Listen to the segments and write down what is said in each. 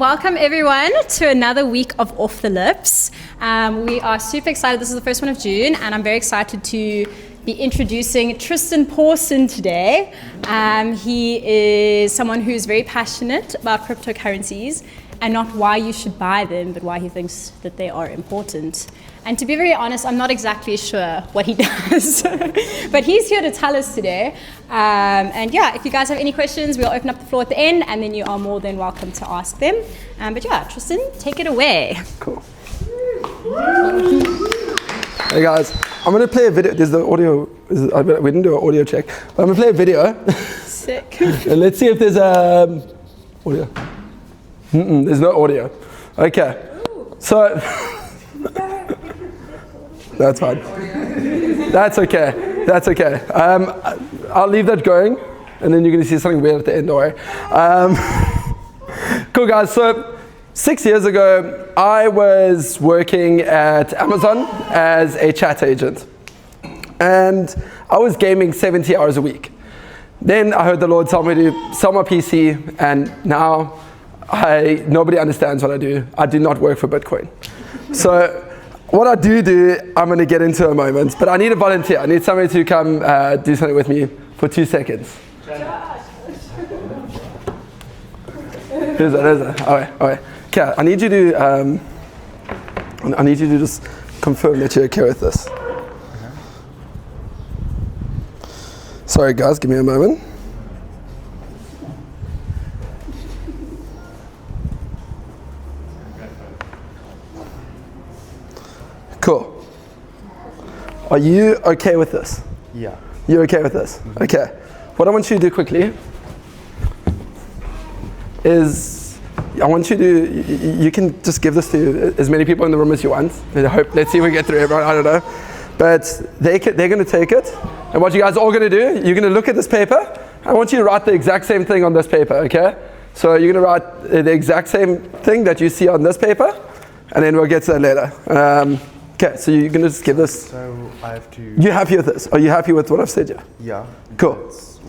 welcome everyone to another week of Off the Lips. We are super excited. This is the first one of June, and I'm very excited to be introducing Tristan Pawson today. He is someone who is very passionate about cryptocurrencies, and not why you should buy them, but why he thinks that they are important. And to be very honest, I'm not exactly sure what he does, but he's here to tell us today. And yeah, if you guys have any questions, we'll open up the floor at the end, and then you are more than welcome to ask them. But yeah, Tristan, take it away. Cool. Hey guys, I'm going to play a video. There's the audio. We didn't do an audio check, but I'm going to play a video. Sick. And let's see if there's audio. There's no audio. Okay. So that's fine. That's okay. That's okay. I'll leave that going, and then you're going to see something weird at the end. Don't worry. Cool, guys. So 6 years ago, I was working at Amazon as a chat agent, and I was gaming 70 hours a week. Then I heard the Lord tell me to sell my PC, and now nobody understands what I do. I do not work for Bitcoin. So what I do, I'm going to get into in a moment, but I need a volunteer. I need somebody to come do something with me for 2 seconds. Who's that? All right. Okay, I need you to just confirm that you're okay with this. Sorry guys, give me a moment. Cool. Are you okay with this? Yeah. You're okay with this? Mm-hmm. Okay. What I want you to do quickly is I want you to, you can just give this to as many people in the room as you want. Let's see if we get through everyone, I don't know. But they're going to take it. And what you guys are all going to do, you're going to look at this paper. I want you to write the exact same thing on this paper, okay? So you're going to write the exact same thing that you see on this paper, and then we'll get to that later. Okay, so you're going to just give this. So I have to. You happy with this? Are you happy with what I've said here? Yeah. Cool.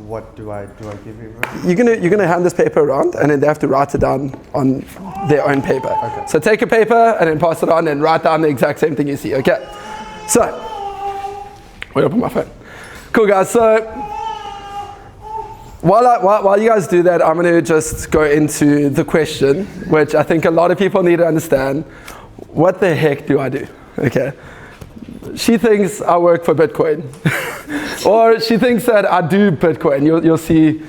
What do I give you? You're gonna hand this paper around, and then they have to write it down on their own paper. Okay. So take a paper and then pass it on and write down the exact same thing you see. Okay. So, wait, I'll put my phone. Cool, guys. So while you guys do that, I'm gonna just go into the question, which I think a lot of people need to understand. What the heck do I do? Okay. She thinks I work for Bitcoin, or she thinks that I do Bitcoin. You'll see.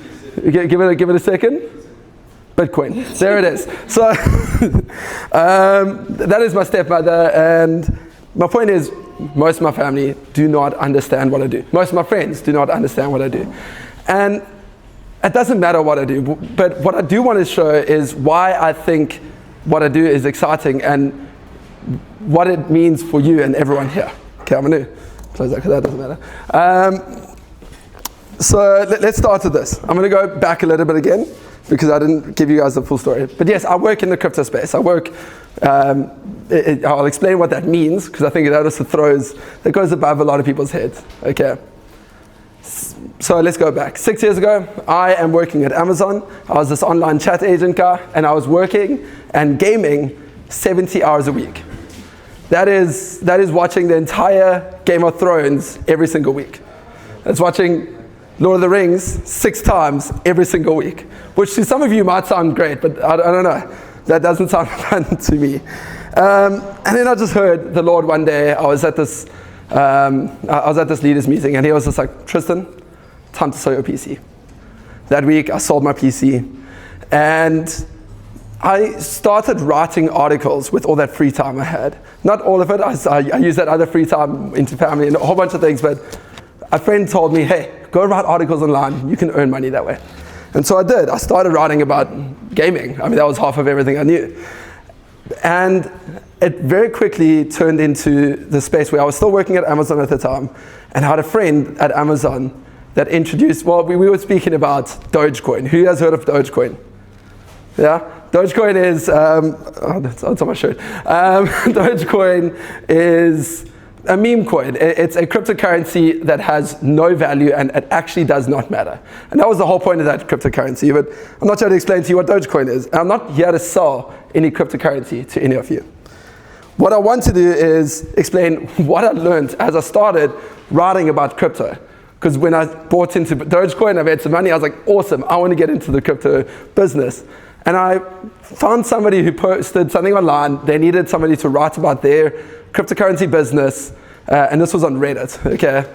Give it a second. Bitcoin. There it is. So that is my stepmother, and my point is, most of my family do not understand what I do. Most of my friends do not understand what I do, and it doesn't matter what I do. But what I do want to show is why I think what I do is exciting and what it means for you and everyone here. Okay, I'm going to close that because that doesn't matter. So let's start with this. I'm going to go back a little bit again because I didn't give you guys the full story. But yes, I work in the crypto space. I work, I'll explain what that means because I think that goes above a lot of people's heads. Okay. So let's go back. 6 years ago, I am working at Amazon. I was this online chat agent guy, and I was working and gaming 70 hours a week. That is watching the entire Game of Thrones every single week. That's watching Lord of the Rings 6 times every single week, which to some of you might sound great, but I don't know. That doesn't sound fun to me. And then I just heard the Lord one day. I was at this leaders meeting, and he was just like, Tristan, time to sell your PC. That week, I sold my PC, and I started writing articles with all that free time I had. Not all of it, I used that other free time into family and a whole bunch of things, but a friend told me, hey, go write articles online, you can earn money that way. And so I did. I started writing about gaming. I mean, that was half of everything I knew. And it very quickly turned into the space where I was still working at Amazon at the time, and I had a friend at Amazon that introduced, well, we were speaking about Dogecoin. Who has heard of Dogecoin? Yeah? Dogecoin is, that's on my shirt. Dogecoin is a meme coin. It's a cryptocurrency that has no value and it actually does not matter. And that was the whole point of that cryptocurrency. But I'm not trying to explain to you what Dogecoin is. I'm not here to sell any cryptocurrency to any of you. What I want to do is explain what I learned as I started writing about crypto. Because when I bought into Dogecoin, I made some money, I was like, awesome, I want to get into the crypto business. And I found somebody who posted something online. They needed somebody to write about their cryptocurrency business, and this was on Reddit, okay?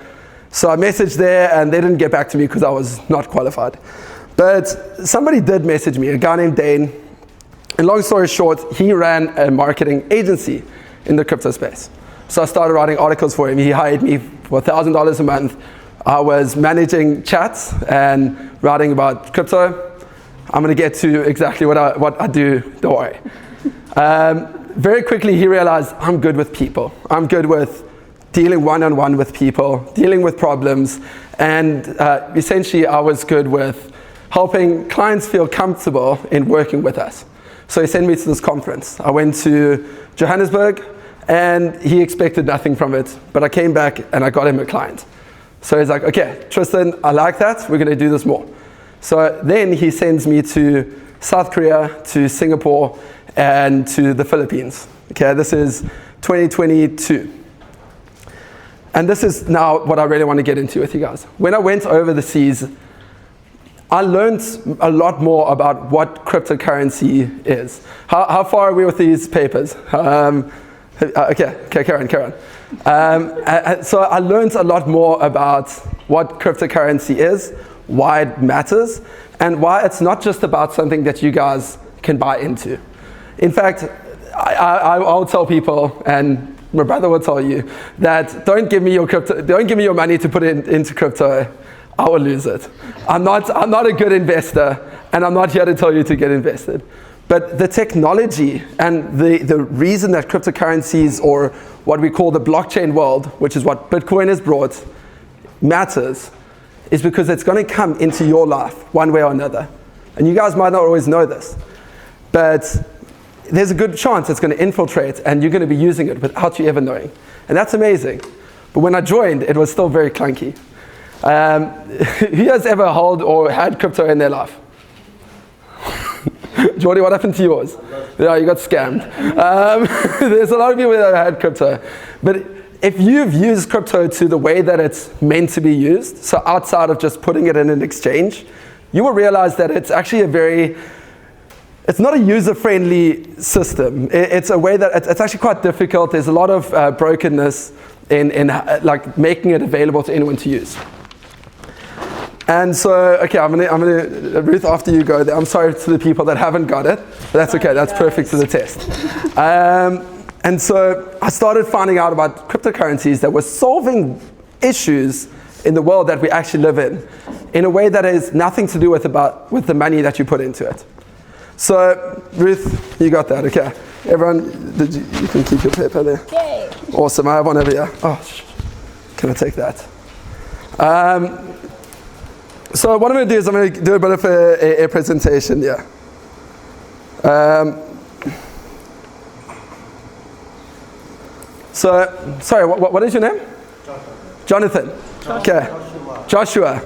So I messaged there, and they didn't get back to me because I was not qualified. But somebody did message me, a guy named Dane. And long story short, he ran a marketing agency in the crypto space. So I started writing articles for him. He hired me for $1,000 a month. I was managing chats and writing about crypto. I'm going to get to exactly what I do, don't worry. Very quickly, he realized I'm good with people. I'm good with dealing one-on-one with people, dealing with problems, and essentially I was good with helping clients feel comfortable in working with us. So he sent me to this conference. I went to Johannesburg, and he expected nothing from it, but I came back and I got him a client. So he's like, okay, Tristan, I like that, we're going to do this more. So then he sends me to South Korea, to Singapore, and to the Philippines. Okay, this is 2022. And this is now what I really want to get into with you guys. When I went over the seas, I learned a lot more about what cryptocurrency is. How far are we with these papers? Okay, Karen. So I learned a lot more about what cryptocurrency is, why it matters, and why it's not just about something that you guys can buy into. In fact, I'll tell people, and my brother will tell you, that don't give me your money to put it into crypto. I will lose it. I'm not a good investor, and I'm not here to tell you to get invested. But the technology and the reason that cryptocurrencies, or what we call the blockchain world, which is what Bitcoin has brought, matters, is because it's going to come into your life one way or another. And you guys might not always know this, but there's a good chance it's going to infiltrate and you're going to be using it without you ever knowing. And that's amazing. But when I joined, it was still very clunky. Who has ever held or had crypto in their life? Jordy, what happened to yours? Yeah, you got scammed. There's a lot of people that have had crypto. But if you've used crypto to the way that it's meant to be used, so outside of just putting it in an exchange, you will realize that it's actually it's not a user-friendly system. It's a way that it's actually quite difficult. There's a lot of brokenness in like making it available to anyone to use. And so, okay, I'm gonna Ruth, after you go there, I'm sorry to the people that haven't got it, but that's okay, that's perfect for the test. And so I started finding out about cryptocurrencies that were solving issues in the world that we actually live in a way that has nothing to do with the money that you put into it. So, Ruth, you got that, okay. Everyone, you can keep your paper there. Yay. Awesome, I have one over here. Oh, can I take that? So what I'm going to do is I'm going to do a bit of a presentation, yeah. So, sorry, what is your name? Jonathan. Okay. Joshua,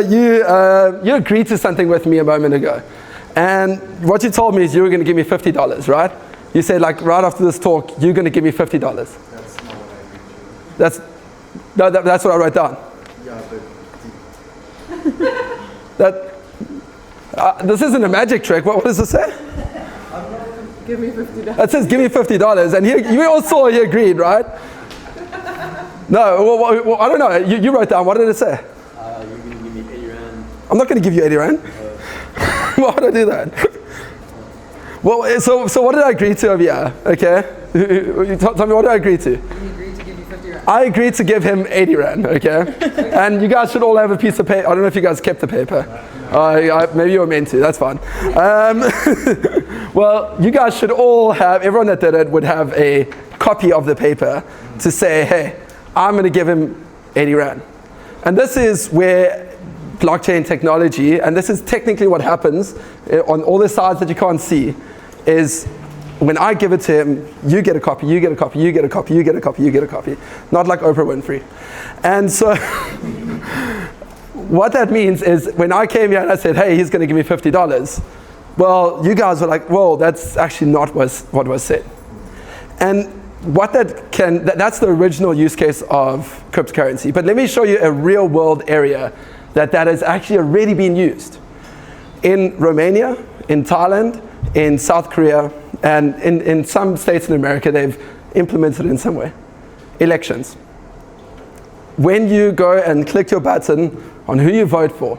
you agreed to something with me a moment ago. And what you told me is you were going to give me $50, right? You said, like, right after this talk, you're going to give me $50. That's not what I agreed to. That's what I wrote down. Yeah, but this isn't a magic trick. What does it say? Give me $50. It says give me $50, and you all saw he agreed, right? No, well, I don't know. You wrote down. What did it say? You're going to give me 80 rand. I'm not going to give you 80 rand. Why would I do that? Well, so what did I agree to over here? Okay, tell me, what did I agree to? You agreed to give me 50 rand. I agreed to give him 80 rand. Okay, and you guys should all have a piece of paper. I don't know if you guys kept the paper. Maybe you were meant to. That's fine. Well, you guys should all have. Everyone that did it would have a copy of the paper to say, hey, I'm going to give him 80 rand. And this is where blockchain technology, and this is technically what happens on all the sides that you can't see, is when I give it to him, you get a copy, you get a copy, you get a copy, you get a copy, you get a copy. Not like Oprah Winfrey. And so what that means is when I came here and I said, hey, he's going to give me $50, Well, you guys were like, whoa, that's actually not what was said. And what that's the original use case of cryptocurrency. But let me show you a real world area that has actually already been used. In Romania, in Thailand, in South Korea, and in some states in America, they've implemented it in some way. Elections. When you go and click your button on who you vote for,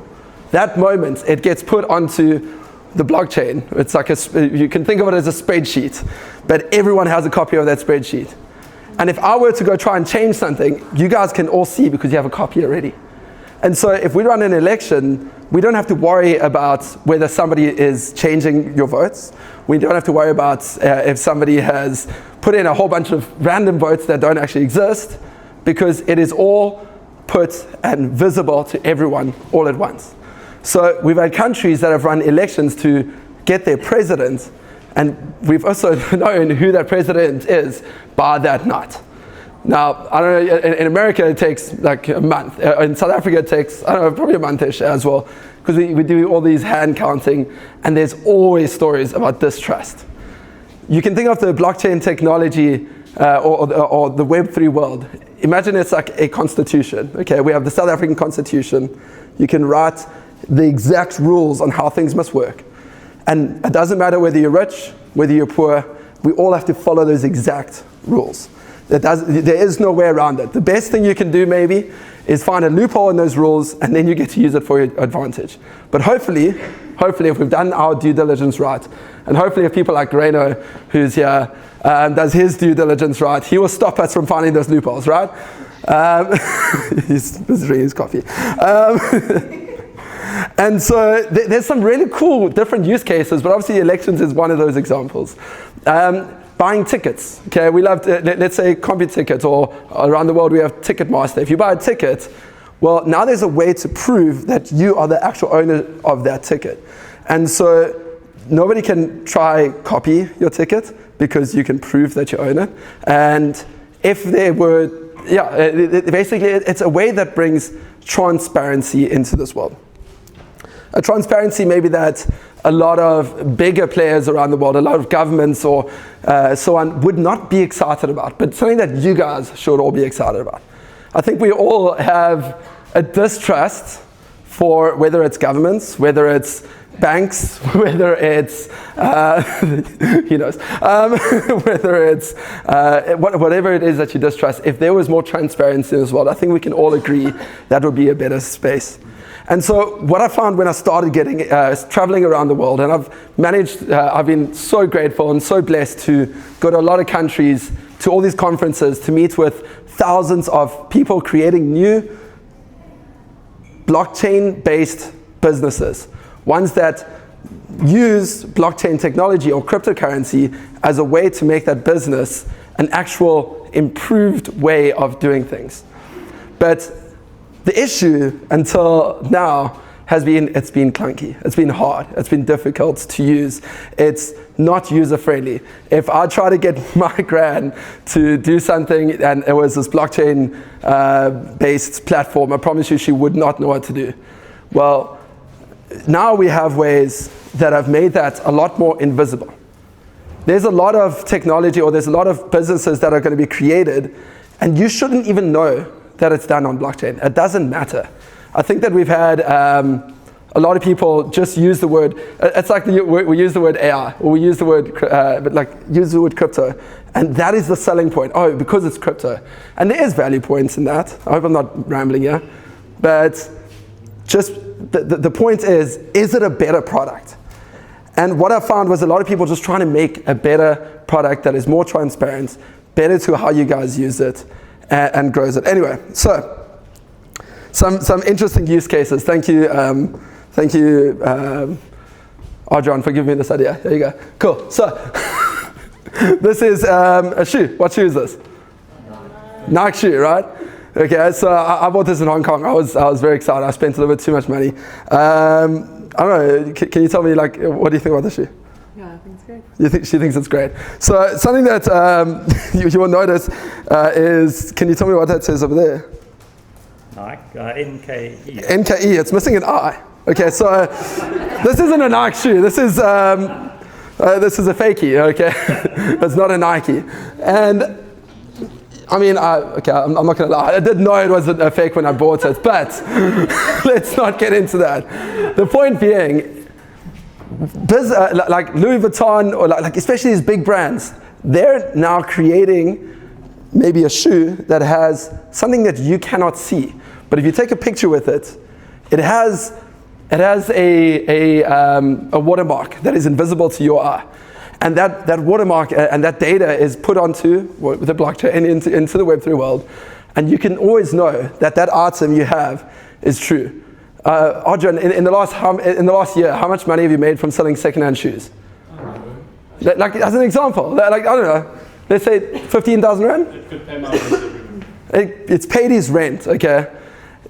that moment it gets put onto the blockchain. It's like you can think of it as a spreadsheet, but everyone has a copy of that spreadsheet. And if I were to go try and change something, you guys can all see because you have a copy already. And so if we run an election, we don't have to worry about whether somebody is changing your votes. We don't have to worry about if somebody has put in a whole bunch of random votes that don't actually exist, because it is all put and visible to everyone all at once. So we've had countries that have run elections to get their president, and we've also known who that president is by that night. Now, I don't know, in America it takes like a month. In South Africa it takes, I don't know, probably a month-ish as well, because we do all these hand counting, and there's always stories about distrust. You can think of the blockchain technology or the Web3 world. Imagine it's like a constitution. Okay, we have the South African constitution. You can write the exact rules on how things must work. And it doesn't matter whether you're rich, whether you're poor, we all have to follow those exact rules. There is no way around it. The best thing you can do maybe is find a loophole in those rules, and then you get to use it for your advantage. But hopefully if we've done our due diligence right, and hopefully if people like Reno, who's here, does his due diligence right, he will stop us from finding those loopholes, right? He's drinking his coffee. And so there's some really cool different use cases, but obviously elections is one of those examples. Buying tickets. Okay, we love, let's say CompuTicket, or around the world we have Ticketmaster. If you buy a ticket, well, now there's a way to prove that you are the actual owner of that ticket. And so nobody can try copy your ticket because you can prove that you own it. And if they were, basically it's a way that brings transparency into this world. A transparency maybe that a lot of bigger players around the world, a lot of governments or so on would not be excited about, but something that you guys should all be excited about. I think we all have a distrust for whether it's governments, whether it's banks, whether it's, he knows, whether it's whatever it is that you distrust. If there was more transparency in this world, I think we can all agree that would be a better space. And so what I found when I started traveling around the world, and I've been so grateful and so blessed to go to a lot of countries, to all these conferences, to meet with thousands of people creating new blockchain-based businesses, ones that use blockchain technology or cryptocurrency as a way to make that business an actual improved way of doing things. But the issue until now has been, it's been clunky, it's been hard, it's been difficult to use, it's not user-friendly. If I try to get my gran to do something and it was this blockchain-based platform, I promise you she would not know what to do. Well, now we have ways that have made that a lot more invisible. There's a lot of technology, or there's a lot of businesses that are going to be created, and you shouldn't even know that it's done on blockchain. It doesn't matter. I think that we've had a lot of people just use the word, it's like we use the word AI, or we use the word, use the word crypto, and that is the selling point. Oh, because it's crypto. And there is value points in that. I hope I'm not rambling here. But just the point is it a better product? And what I found was a lot of people just trying to make a better product that is more transparent, better to how you guys use it, and grows it. Anyway, so some interesting use cases. Thank you, Arjan, for giving me this idea. There you go. Cool. So this is a shoe. What shoe is this? Nike shoe, right? Okay. So I bought this in Hong Kong. I was very excited. I spent a little bit too much money. I don't know. Can you tell me, like, what do you think about the shoe? Yeah, I think it's great. She thinks it's great. So something that you will notice is, can you tell me what that says over there? Nike, NKE. NKE, it's missing an I. Okay, so this isn't a Nike shoe. This is a fakie, okay? It's not a Nike. And I mean, I'm not going to lie. I didn't know it was a fake when I bought it, but let's not get into that. The point being, like Louis Vuitton, or like especially these big brands, they're now creating maybe a shoe that has something that you cannot see. But if you take a picture with it, it has a watermark that is invisible to your eye. And that watermark and that data is put onto the blockchain and into the Web3 world. And you can always know that item you have is true. Arjun, in the last year, how much money have you made from selling secondhand shoes? Like as an example, like I don't know, let's say 15,000 rand? It could pay my rent. It's paid his rent, okay?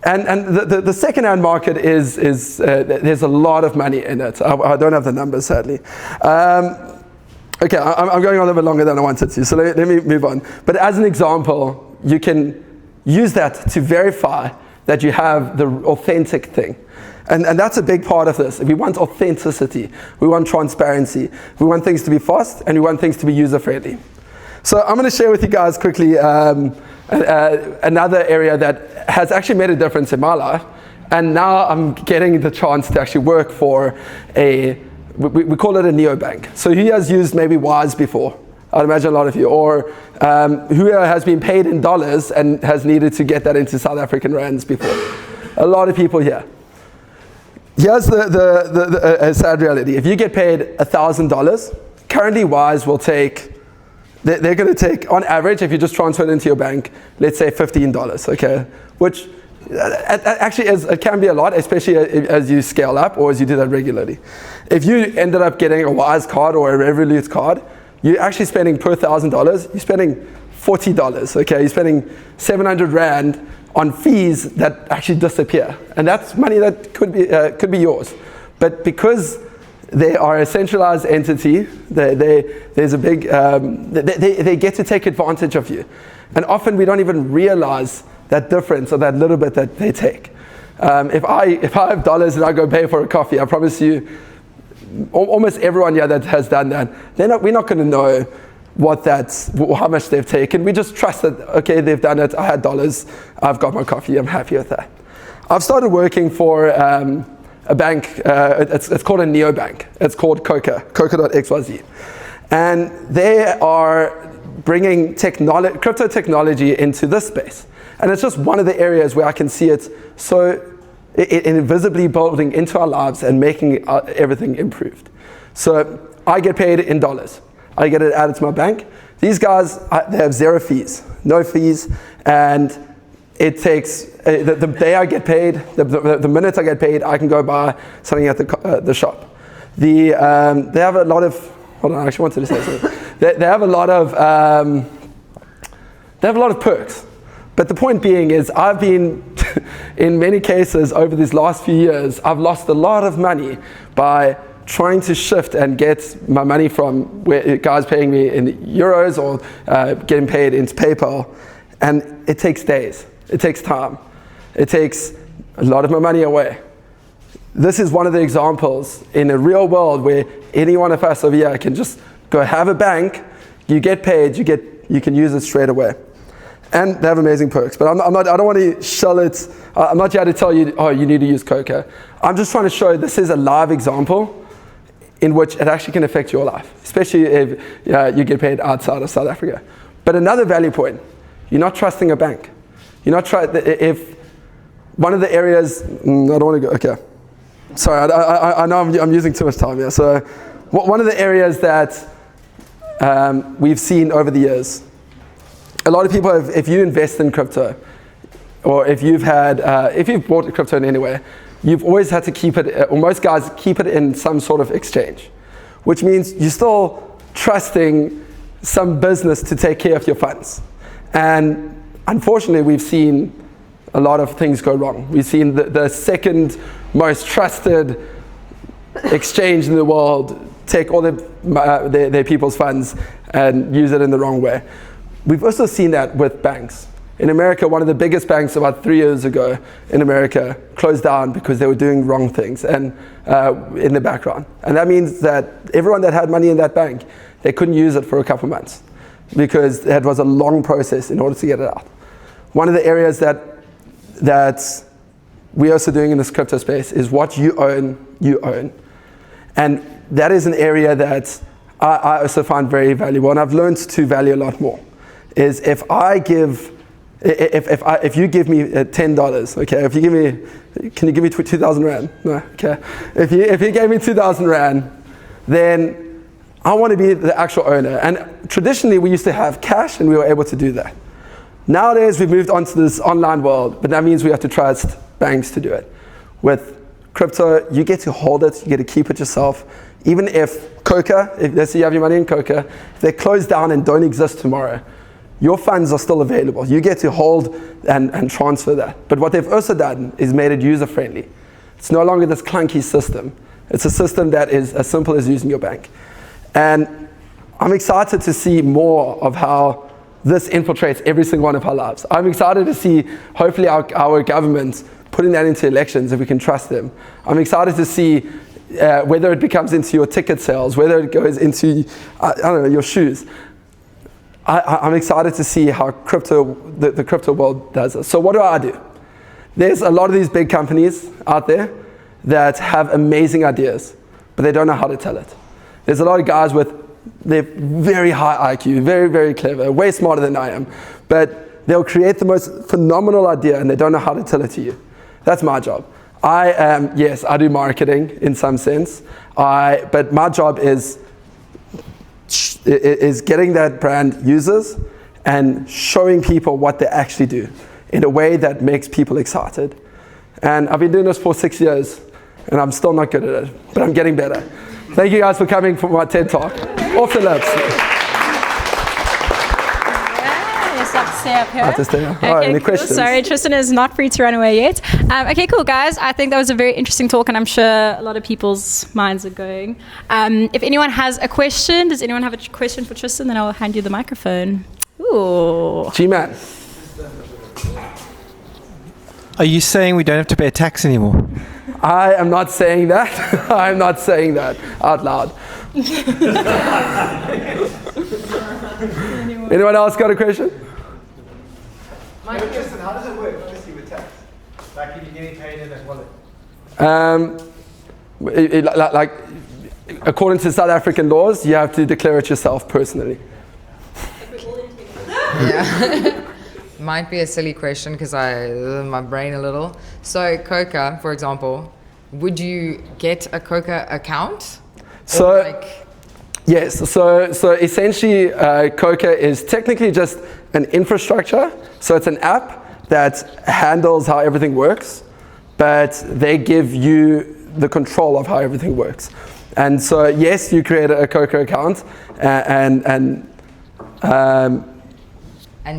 And the second-hand market is there's a lot of money in it. I don't have the numbers, sadly. Okay, I'm going on a little bit longer than I wanted to, so let me move on. But as an example, you can use that to verify that you have the authentic thing. And that's a big part of this. We want authenticity, we want transparency, we want things to be fast, and we want things to be user-friendly. So I'm going to share with you guys quickly another area that has actually made a difference in my life. And now I'm getting the chance to actually work for we call it a neobank. So who has used maybe Wise before? I'd imagine a lot of you. Or who has been paid in dollars and has needed to get that into South African rands before? A lot of people here. Here's the sad reality. If you get paid $1,000, currently Wise will take, they're going to take, on average, if you just transfer it into your bank, let's say $15, okay? Which actually it can be a lot, especially as you scale up or as you do that regularly. If you ended up getting a Wise card or a Revolut card, you're actually spending per $1,000, you're spending $40, okay? You're spending 700 Rand on fees that actually disappear. And that's money that could be yours. But because they are a centralized entity, there's a big, they get to take advantage of you. And often we don't even realize that difference or that little bit that they take. If I have dollars and I go pay for a coffee, I promise you, almost everyone here that has done that, we're not going to know how much they've taken. We just trust that, okay, they've done it, I had dollars, I've got my coffee, I'm happy with that. I've started working for a bank, it's called a neobank. It's called Coca.xyz. And they are bringing crypto technology into this space. And it's just one of the areas where I can see it invisibly building into our lives and making everything improved. So I get paid in dollars. I get it added to my bank. These guys, they have zero fees, no fees, and it takes, the day I get paid, the minute I get paid, I can go buy something at the shop. They have a lot of, hold on, I actually wanted to say something. They have a lot of perks. But the point being is I've been, in many cases over these last few years, I've lost a lot of money by trying to shift and get my money from where guys paying me in euros or getting paid into PayPal. And it takes days. It takes time. It takes a lot of my money away. This is one of the examples in a real world where any one of us over here can just go have a bank, you get paid, you can use it straight away. And they have amazing perks. But I don't want to shell it. I'm not here to tell you, oh, you need to use Coca. I'm just trying to show this is a live example in which it actually can affect your life, especially if you get paid outside of South Africa. But another value point, you're not trusting a bank. You're not if one of the areas, I don't want to go, okay. Sorry, I know I'm using too much time here. So one of the areas that we've seen over the years, a lot of people have, if you invest in crypto, or if you've bought crypto in any way, you've always had to keep it, or most guys keep it in some sort of exchange, which means you're still trusting some business to take care of your funds. And unfortunately, we've seen a lot of things go wrong. We've seen the second most trusted exchange in the world take all their people's funds and use it in the wrong way. We've also seen that with banks. In America, one of the biggest banks about 3 years ago in America closed down because they were doing wrong things and in the background. And that means that everyone that had money in that bank, they couldn't use it for a couple months because it was a long process in order to get it out. One of the areas that we're also doing in this crypto space is what you own, you own. And that is an area that I also find very valuable, and I've learned to value a lot more, is if you give me $10, okay, if you give me, can you give me 2,000 Rand? No, okay. If you gave me 2,000 Rand, then I want to be the actual owner. And traditionally we used to have cash and we were able to do that. Nowadays we've moved on to this online world, but that means we have to trust banks to do it. With crypto, you get to hold it, you get to keep it yourself. Even if Coca, let's say you have your money in Coca, if they close down and don't exist tomorrow, your funds are still available. You get to hold and transfer that. But what they've also done is made it user-friendly. It's no longer this clunky system. It's a system that is as simple as using your bank. And I'm excited to see more of how this infiltrates every single one of our lives. I'm excited to see, hopefully, our government putting that into elections if we can trust them. I'm excited to see whether it becomes into your ticket sales, whether it goes into, I don't know, your shoes. I'm excited to see how the crypto world does it. So what do? There's a lot of these big companies out there that have amazing ideas, but they don't know how to tell it. There's a lot of guys they're very high IQ, very, very clever, way smarter than I am, but they'll create the most phenomenal idea and they don't know how to tell it to you. That's my job. Yes, I do marketing in some sense, but my job is getting that brand users and showing people what they actually do in a way that makes people excited. And I've been doing this for 6 years and I'm still not good at it, but I'm getting better. Thank you guys for coming for my TED Talk. Off the lips. Stay up here. I have to stay up. Okay, All right, any cool. questions? Sorry, Tristan is not free to run away yet. Okay, cool, guys. I think that was a very interesting talk, and I'm sure a lot of people's minds are going. If anyone has a question, does anyone have a question for Tristan? Then I'll hand you the microphone. Ooh. G-Man. Are you saying we don't have to pay a tax anymore? I am not saying that. I'm not saying that out loud. Anyone else got a question? Tristan, how does it work, obviously, with tax? Like, if you're getting paid in that wallet? Like, according to South African laws, you have to declare it yourself personally. Yeah. Might be a silly question because my brain a little. So Coca, for example, would you get a Coca account? Yes, so essentially Coca is technically just an infrastructure. So it's an app that handles how everything works, but they give you the control of how everything works. And so yes, you create a Coca account and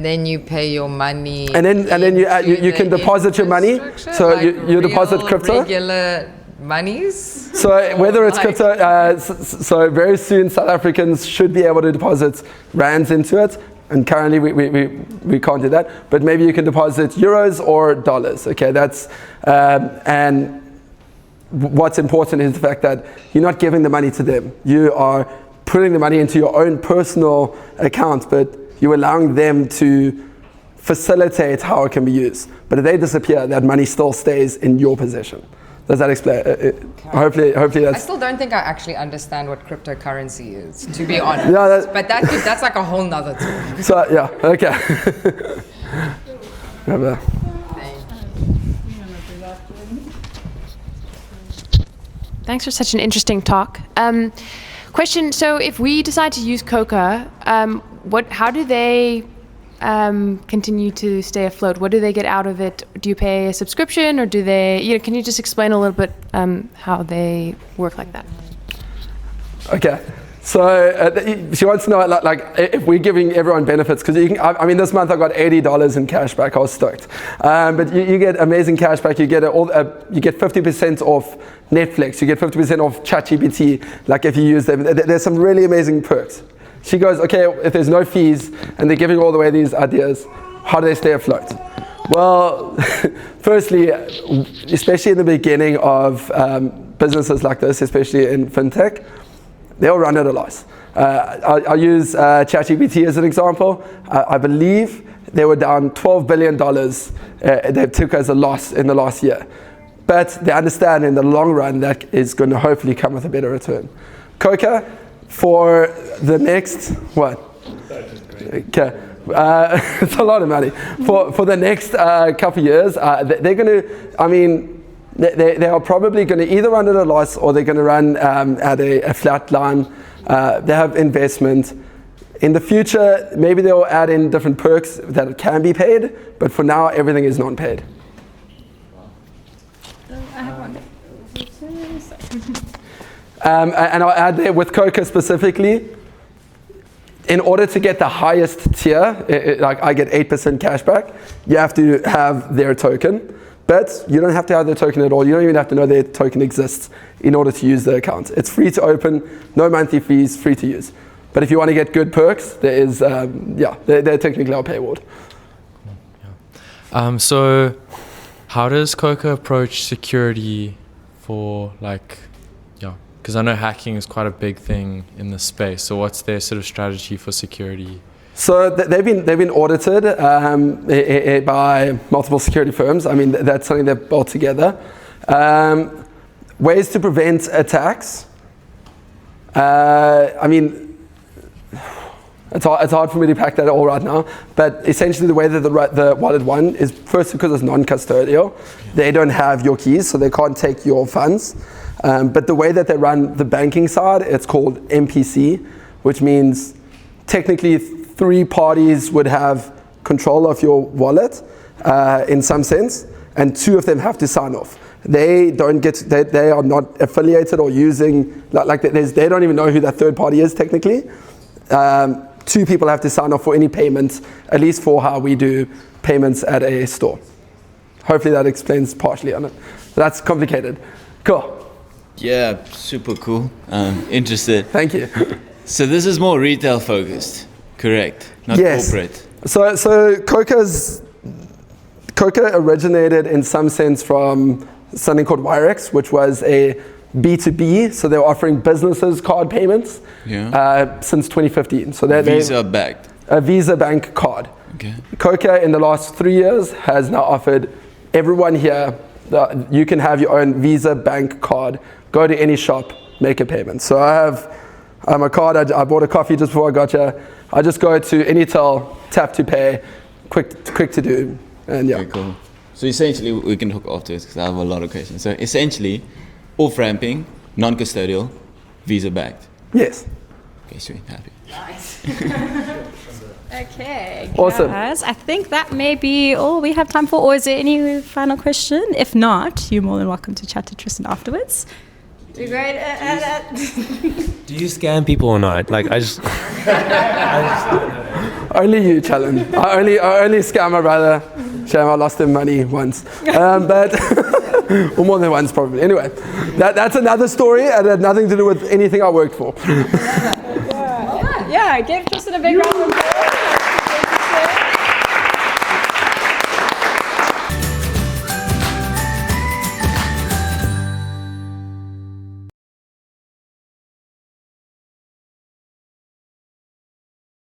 then you pay your money. And then you can deposit your money. So like you deposit crypto. Regular monies. So whether it's crypto, so very soon South Africans should be able to deposit rands into it. And currently we can't do that. But maybe you can deposit euros or dollars. Okay, that's and what's important is the fact that you're not giving the money to them. You are putting the money into your own personal account, but you're allowing them to facilitate how it can be used. But if they disappear, that money still stays in your possession. Does that explain? Hopefully that's... I still don't think I actually understand what cryptocurrency is, to be honest. Yeah, but that's like a whole nother talk. So, yeah, okay. Thanks for such an interesting talk. Question, so if we decide to use Coca, how do they continue to stay afloat? What do they get out of it? Do you pay a subscription, or do they, can you just explain a little bit how they work like that? Okay. So she wants to know, like if we're giving everyone benefits, because I mean, this month I got $80 in cash back. I was stoked. But you get amazing cash back. You get you get 50% off Netflix. You get 50% off ChatGPT. Like if you use them, there's some really amazing perks. She goes, okay, if there's no fees and they're giving all the way these ideas, How do they stay afloat? Well, firstly, especially in the beginning of businesses like this, especially in fintech, they'll run at a loss. I'll use ChatGPT as an example. I believe they were down $12 billion they took as a loss in the last year. But they understand in the long run that is going to hopefully come with a better return. Coca, for the next, what? Okay. It's a lot of money. For the next couple of years, they're going to, they are probably going to either run at a loss or they're going to run at a flat line. They have investment. In the future, maybe they'll add in different perks that can be paid, but for now, everything is non-paid. I have one. And I'll add there with Coca specifically, in order to get the highest tier, like I get 8% cash back, you have to have their token. But you don't have to have their token at all. You don't even have to know their token exists in order to use the account. It's free to open, no monthly fees, free to use. But if you want to get good perks, there is, they're technically our paywall. So how does Coca approach security for because I know hacking is quite a big thing in this space. So what's their sort of strategy for security? So they've been audited by multiple security firms. That's something they've built together. Ways to prevent attacks. It's hard for me to pack that all right now, but essentially the way that the wallet won is first because it's non-custodial. They don't have your keys, so they can't take your funds. But the way that they run the banking side, it's called MPC, which means technically 3 parties would have control of your wallet in some sense, and 2 of them have to sign off. They are not affiliated or using, they don't even know who that third party is technically. 2 people have to sign off for any payments, at least for how we do payments at a store. Hopefully that explains partially on it. That's complicated. Cool. Yeah, super cool. Interested. Thank you. So this is more retail focused, correct? Not yes. corporate. So Coca originated in some sense from something called Wirex, which was a B2B, so they were offering businesses card payments since 2015. So they're Visa-backed. A Visa bank card. Okay. Coca in the last 3 years has now offered everyone here you can have your own Visa bank card. Go to any shop, make a payment. So I have a card. I bought a coffee just before I got here. I just go to Anytel, tap to pay, quick to do, and yeah. Very cool. So essentially, we can talk afterwards because I have a lot of questions. So essentially, off-ramping, non-custodial, Visa-backed. Yes. Okay, sweet, happy. Nice. Okay, Awesome. guys, I think that may be all we have time for. Or is there any final question? If not, you're more than welcome to chat to Tristan afterwards. Do great. Do you scam people or not? I just Only you, Challen. I only scam my brother. Shame I lost him money once. But or more than once probably. Anyway, that's another story and it had nothing to do with anything I worked for. Yeah, give Tristan a big round of applause.